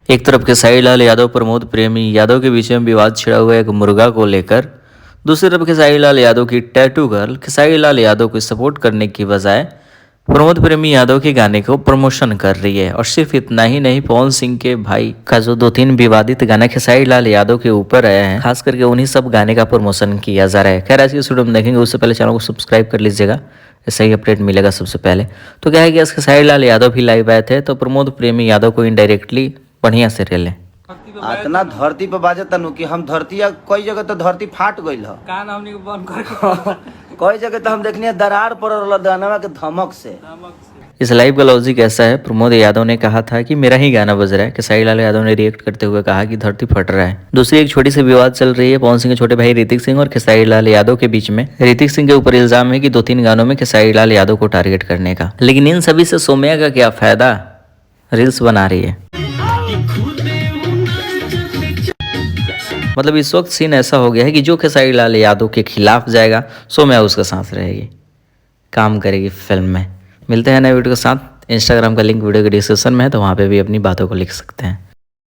एक तरफ खेसारी लाल यादव प्रमोद प्रेमी यादव के बीच में विवाद छिड़ा हुआ है एक मुर्गा को लेकर, दूसरी तरफ खेसारी लाल यादव की टैटू गर्ल खेसारी लाल यादव को सपोर्ट करने की बजाय प्रमोद प्रेमी यादव के गाने को प्रमोशन कर रही है। और सिर्फ इतना ही नहीं, पवन सिंह के भाई का जो 2-3 विवादित गाना खेसारी लाल यादव के ऊपर आया है, खास करके उन्हीं सब गाने का प्रमोशन किया जा रहा है। खैर आज की वीडियो में देखेंगे, उससे पहले चैनल को सब्सक्राइब कर लीजिएगा, ऐसा ही अपडेट मिलेगा सबसे पहले। तो क्या है कि खेसारी लाल यादव भी लाइव आए थे, तो प्रमोद प्रेमी यादव को इनडायरेक्टली बढ़िया से रेले इतना धरती पे बाजे तनु कि हम धरती कई जगह तो धरती फाट गई है, कई जगह तो हम देखनी दरार पड़ रहा गाना के धमक से। इस लाइव का लॉजिक ऐसा है, प्रमोद यादव ने कहा था कि मेरा ही गाना बज रहा है, खेसारी लाल यादव ने रिएक्ट करते हुए कहा कि धरती फट रहा है। दूसरी एक छोटी सी विवाद चल रही है पवन सिंह के छोटे भाई ऋतिक सिंह और खेसारी लाल यादव के बीच में। ऋतिक सिंह के ऊपर इल्जाम है कि 2-3 गानों में खेसारी लाल यादव को टारगेट करने का, लेकिन इन सभी से सौम्या का क्या फायदा, रील्स बना रही है। मतलब इस वक्त सीन ऐसा हो गया है कि जो खेसारी लाल यादव के खिलाफ जाएगा सौम्या उसका साथ रहेगी, काम करेगी फिल्म में। मिलते हैं नए वीडियो के साथ। इंस्टाग्राम का लिंक वीडियो के डिस्क्रिप्शन में है, तो वहाँ पे भी अपनी बातों को लिख सकते हैं।